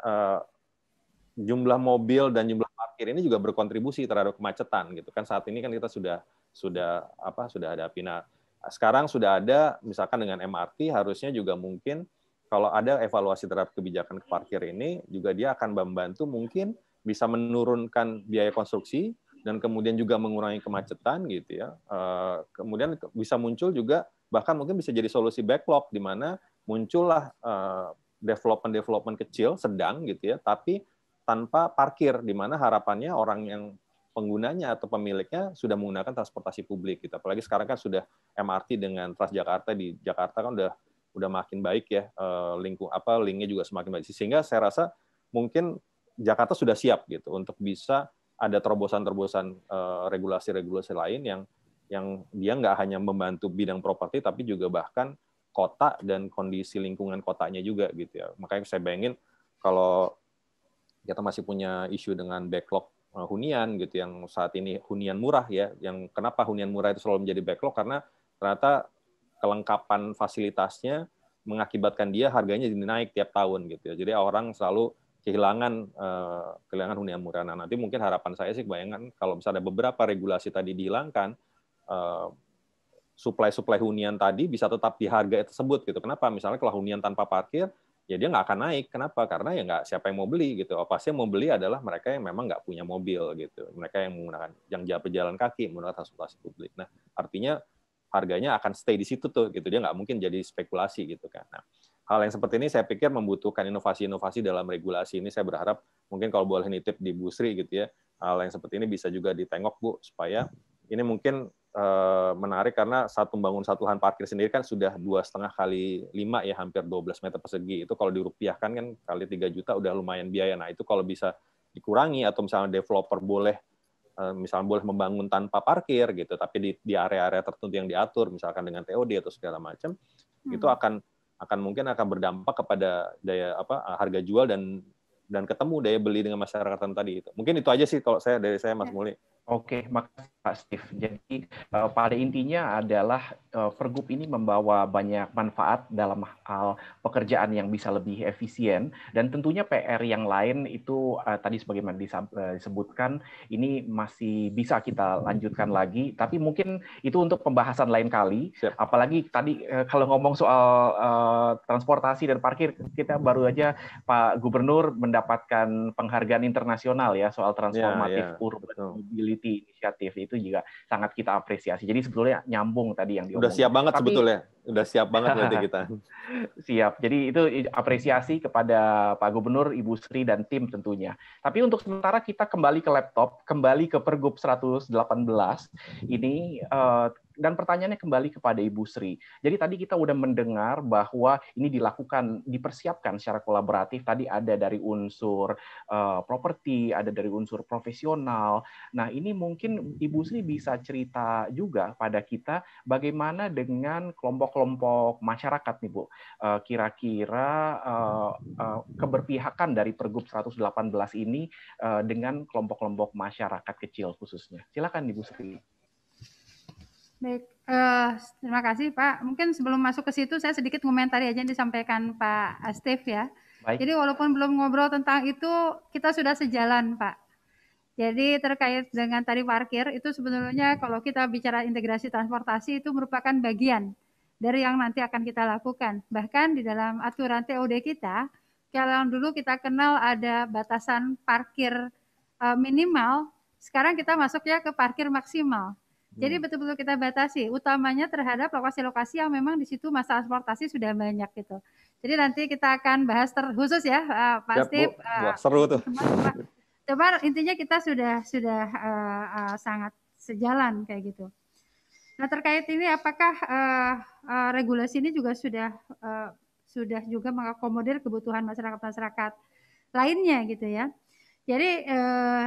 jumlah mobil dan jumlah parkir ini juga berkontribusi terhadap kemacetan gitu kan. Saat ini kan kita sudah hadapi. Nah, sekarang sudah ada misalkan dengan MRT, harusnya juga mungkin kalau ada evaluasi terhadap kebijakan parkir ini juga dia akan membantu mungkin bisa menurunkan biaya konstruksi dan kemudian juga mengurangi kemacetan gitu ya. Kemudian bisa muncul juga bahkan mungkin bisa jadi solusi backlog di mana muncullah development kecil sedang gitu ya, tapi tanpa parkir, di mana harapannya orang yang penggunanya atau pemiliknya sudah menggunakan transportasi publik gitu. Apalagi sekarang kan sudah MRT dengan Transjakarta di Jakarta kan udah makin baik ya, linknya juga semakin baik, sehingga saya rasa mungkin Jakarta sudah siap gitu untuk bisa ada terobosan-terobosan regulasi-regulasi lain yang dia nggak hanya membantu bidang properti tapi juga bahkan kota dan kondisi lingkungan kotanya juga gitu ya. Makanya saya bayangin kalau kita masih punya isu dengan backlog hunian gitu yang saat ini hunian murah ya, yang kenapa hunian murah itu selalu menjadi backlog karena ternyata kelengkapan fasilitasnya mengakibatkan dia harganya jadi naik tiap tahun gitu ya. Jadi orang selalu kehilangan hunian murah. Nah, nanti mungkin harapan saya sih bayangkan kalau misalnya beberapa regulasi tadi dihilangkan, supply hunian tadi bisa tetap di harga tersebut gitu. Kenapa? Misalnya kalau hunian tanpa parkir, ya dia nggak akan naik. Kenapa? Karena ya nggak siapa yang mau beli gitu. Pasti yang mau beli adalah mereka yang memang nggak punya mobil gitu. Mereka yang menggunakan berjalan kaki, menggunakan transportasi publik. Nah, artinya harganya akan stay di situ tuh gitu. Dia nggak mungkin jadi spekulasi gitu kan. Nah, hal yang seperti ini saya pikir membutuhkan inovasi-inovasi dalam regulasi. Ini saya berharap mungkin kalau boleh nitip di Bu Sri gitu ya, hal yang seperti ini bisa juga ditengok Bu, supaya ini mungkin menarik karena membangun satu lahan parkir sendiri kan sudah 2,5 kali 5 ya, hampir 12 meter persegi. Itu kalau dirupiahkan kan kali 3 juta udah lumayan biaya. Nah itu kalau bisa dikurangi atau misalnya developer boleh membangun tanpa parkir gitu, tapi di area-area tertentu yang diatur, misalkan dengan TOD atau segala macam, itu akan mungkin akan berdampak kepada harga jual dan ketemu daya beli dengan masyarakat tadi itu. Mungkin itu aja sih kalau dari saya Mas Muli. Oke, makasih Pak Steve. Jadi pada intinya adalah Pergub ini membawa banyak manfaat dalam hal pekerjaan yang bisa lebih efisien, dan tentunya PR yang lain itu tadi sebagaimana disebutkan ini masih bisa kita lanjutkan lagi, tapi mungkin itu untuk pembahasan lain kali. Siap. Apalagi tadi kalau ngomong soal transportasi dan parkir, kita baru aja Pak Gubernur mendapatkan penghargaan internasional ya soal transformatif urban mobility inisiatif, itu juga sangat kita apresiasi. Jadi sebetulnya nyambung tadi yang diomongin. Udah siap banget sebetulnya. Udah siap banget berarti kita. Siap. Jadi itu apresiasi kepada Pak Gubernur, Ibu Sri, dan tim tentunya. Tapi untuk sementara kita kembali ke laptop, kembali ke Pergub 118 ini, dan pertanyaannya kembali kepada Ibu Sri. Jadi tadi kita udah mendengar bahwa ini dipersiapkan secara kolaboratif. Tadi ada dari unsur properti, ada dari unsur profesional. Nah, ini mungkin Ibu Sri bisa cerita juga pada kita bagaimana dengan kelompok-kelompok masyarakat nih Bu. Kira-kira keberpihakan dari Pergub 118 ini dengan kelompok-kelompok masyarakat kecil khususnya. Silakan Ibu Sri. Baik, terima kasih Pak. Mungkin sebelum masuk ke situ saya sedikit komentari aja yang disampaikan Pak Steve ya. Baik. Jadi walaupun belum ngobrol tentang itu, kita sudah sejalan Pak. Jadi terkait dengan tadi parkir, itu sebenarnya kalau kita bicara integrasi transportasi itu merupakan bagian dari yang nanti akan kita lakukan. Bahkan di dalam aturan TOD kita, kalau dulu kita kenal ada batasan parkir minimal, sekarang kita masuknya ke parkir maksimal. Jadi betul-betul kita batasi, utamanya terhadap lokasi-lokasi yang memang di situ masa transportasi sudah banyak gitu. Jadi nanti kita akan bahas khusus ya, Pak Steve. Wah, seru tuh. Coba intinya kita sudah sangat sejalan kayak gitu. Nah terkait ini, apakah regulasi ini juga sudah juga mengakomodir kebutuhan masyarakat lainnya gitu ya? Jadi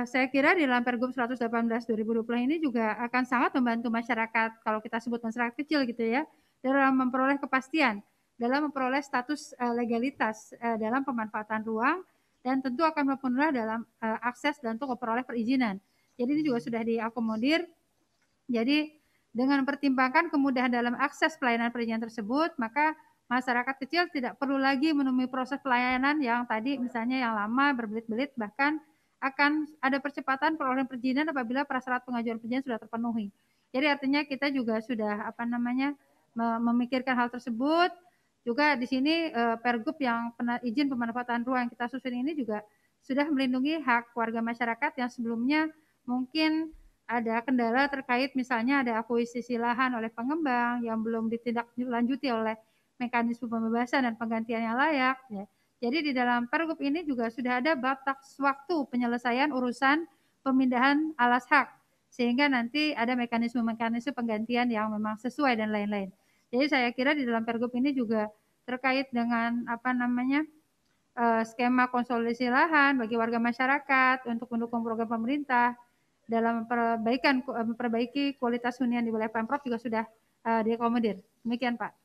saya kira di dalam Pergub 118 2020 ini juga akan sangat membantu masyarakat, kalau kita sebut masyarakat kecil gitu ya, dalam memperoleh kepastian, dalam memperoleh status legalitas dalam pemanfaatan ruang, dan tentu akan mempermudah dalam akses dan untuk memperoleh perizinan. Jadi ini juga sudah diakomodir. Jadi dengan mempertimbangkan kemudahan dalam akses pelayanan perizinan tersebut, maka masyarakat kecil tidak perlu lagi menemui proses pelayanan yang tadi misalnya yang lama berbelit-belit, bahkan akan ada percepatan perolehan perizinan apabila prasyarat pengajuan perizinan sudah terpenuhi. Jadi artinya kita juga sudah memikirkan hal tersebut. Juga di sini Pergub yang izin pemanfaatan ruang yang kita susun ini juga sudah melindungi hak warga masyarakat yang sebelumnya mungkin ada kendala terkait misalnya ada akuisisi lahan oleh pengembang yang belum ditindaklanjuti oleh mekanisme pembebasan dan penggantian yang layak. Ya. Jadi di dalam Pergub ini juga sudah ada batas waktu penyelesaian urusan pemindahan alas hak, sehingga nanti ada mekanisme-mekanisme penggantian yang memang sesuai dan lain-lain. Jadi saya kira di dalam Pergub ini juga terkait dengan skema konsolidasi lahan bagi warga masyarakat untuk mendukung program pemerintah dalam memperbaiki kualitas hunian di wilayah Pemprov juga sudah diakomodir. Demikian Pak.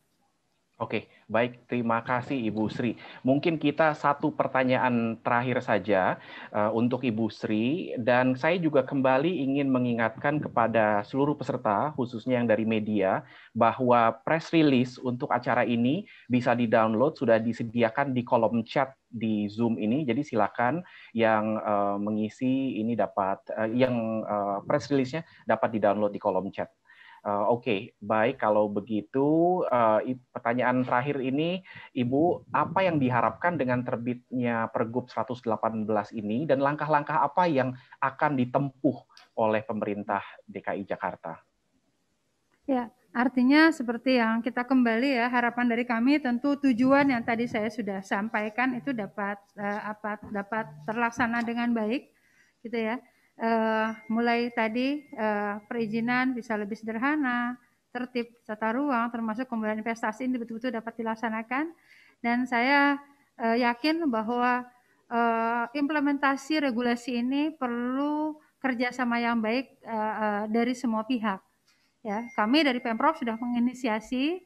Oke, baik. Terima kasih Ibu Sri. Mungkin kita satu pertanyaan terakhir saja untuk Ibu Sri, dan saya juga kembali ingin mengingatkan kepada seluruh peserta, khususnya yang dari media, bahwa press release untuk acara ini bisa di-download, sudah disediakan di kolom chat di Zoom ini. Jadi silakan yang mengisi ini dapat, press release-nya dapat di-download di kolom chat. Oke, baik kalau begitu pertanyaan terakhir ini, Ibu, apa yang diharapkan dengan terbitnya Pergub 118 ini dan langkah-langkah apa yang akan ditempuh oleh pemerintah DKI Jakarta? Ya, Artinya seperti yang kita kembali ya, harapan dari kami tentu tujuan yang tadi saya sudah sampaikan itu dapat dapat terlaksana dengan baik, gitu ya. Mulai tadi perizinan bisa lebih sederhana, tertib tata ruang, termasuk kemudian investasi ini betul-betul dapat dilaksanakan. Dan saya yakin bahwa implementasi regulasi ini perlu kerjasama yang baik dari semua pihak. Ya, kami dari Pemprov sudah menginisiasi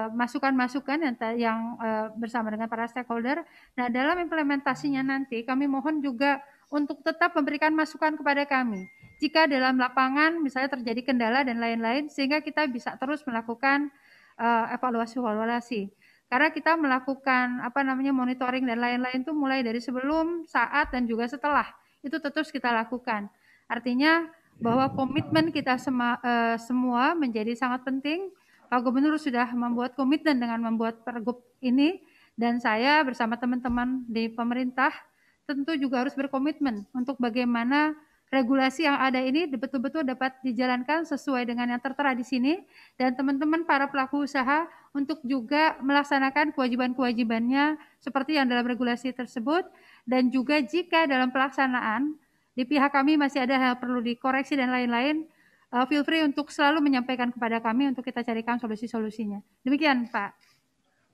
masukan-masukan yang bersama dengan para stakeholder. Nah, dalam implementasinya nanti kami mohon juga untuk tetap memberikan masukan kepada kami. Jika dalam lapangan misalnya terjadi kendala dan lain-lain, sehingga kita bisa terus melakukan evaluasi. Karena kita melakukan monitoring dan lain-lain itu mulai dari sebelum, saat, dan juga setelah. Itu terus kita lakukan. Artinya bahwa komitmen kita semua menjadi sangat penting. Pak Gubernur sudah membuat komitmen dengan membuat pergub ini, dan saya bersama teman-teman di pemerintah tentu juga harus berkomitmen untuk bagaimana regulasi yang ada ini betul-betul dapat dijalankan sesuai dengan yang tertera di sini, dan teman-teman para pelaku usaha untuk juga melaksanakan kewajiban-kewajibannya seperti yang dalam regulasi tersebut, dan juga jika dalam pelaksanaan di pihak kami masih ada hal perlu dikoreksi dan lain-lain, feel free untuk selalu menyampaikan kepada kami untuk kita carikan solusi-solusinya. Demikian, Pak.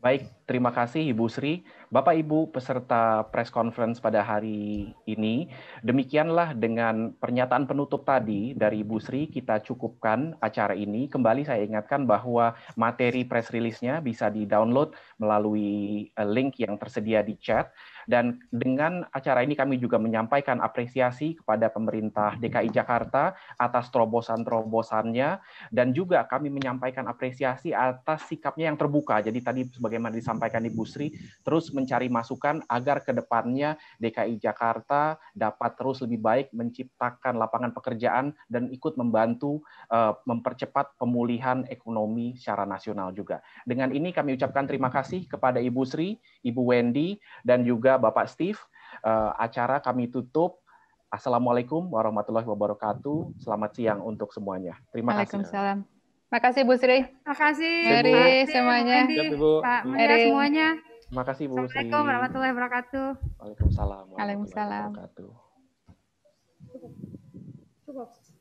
Baik, terima kasih Ibu Sri. Bapak Ibu peserta press conference pada hari ini, demikianlah dengan pernyataan penutup tadi dari Ibu Sri, kita cukupkan acara ini. Kembali saya ingatkan bahwa materi press release-nya bisa di-download melalui link yang tersedia di chat. Dan dengan acara ini kami juga menyampaikan apresiasi kepada pemerintah DKI Jakarta atas terobosan-terobosannya, dan juga kami menyampaikan apresiasi atas sikapnya yang terbuka. Jadi tadi sebagaimana disampaikan Ibu Sri, terus mencari masukan agar ke depannya DKI Jakarta dapat terus lebih baik menciptakan lapangan pekerjaan dan ikut membantu mempercepat pemulihan ekonomi secara nasional juga. Dengan ini kami ucapkan terima kasih kepada Ibu Sri, Ibu Wendy, dan juga Bapak Steve. Acara kami tutup. Assalamualaikum warahmatullahi wabarakatuh. Selamat siang untuk semuanya. Terima kasih. Waalaikumsalam. Makasih Bu Sri. Makasih Mari semuanya. Pak Mulia semuanya. Terima kasih Bu Sri. Assalamualaikum warahmatullahi wabarakatuh. Waalaikumsalam warahmatullahi Waalaikumsalam. wabarakatuh. Cukup.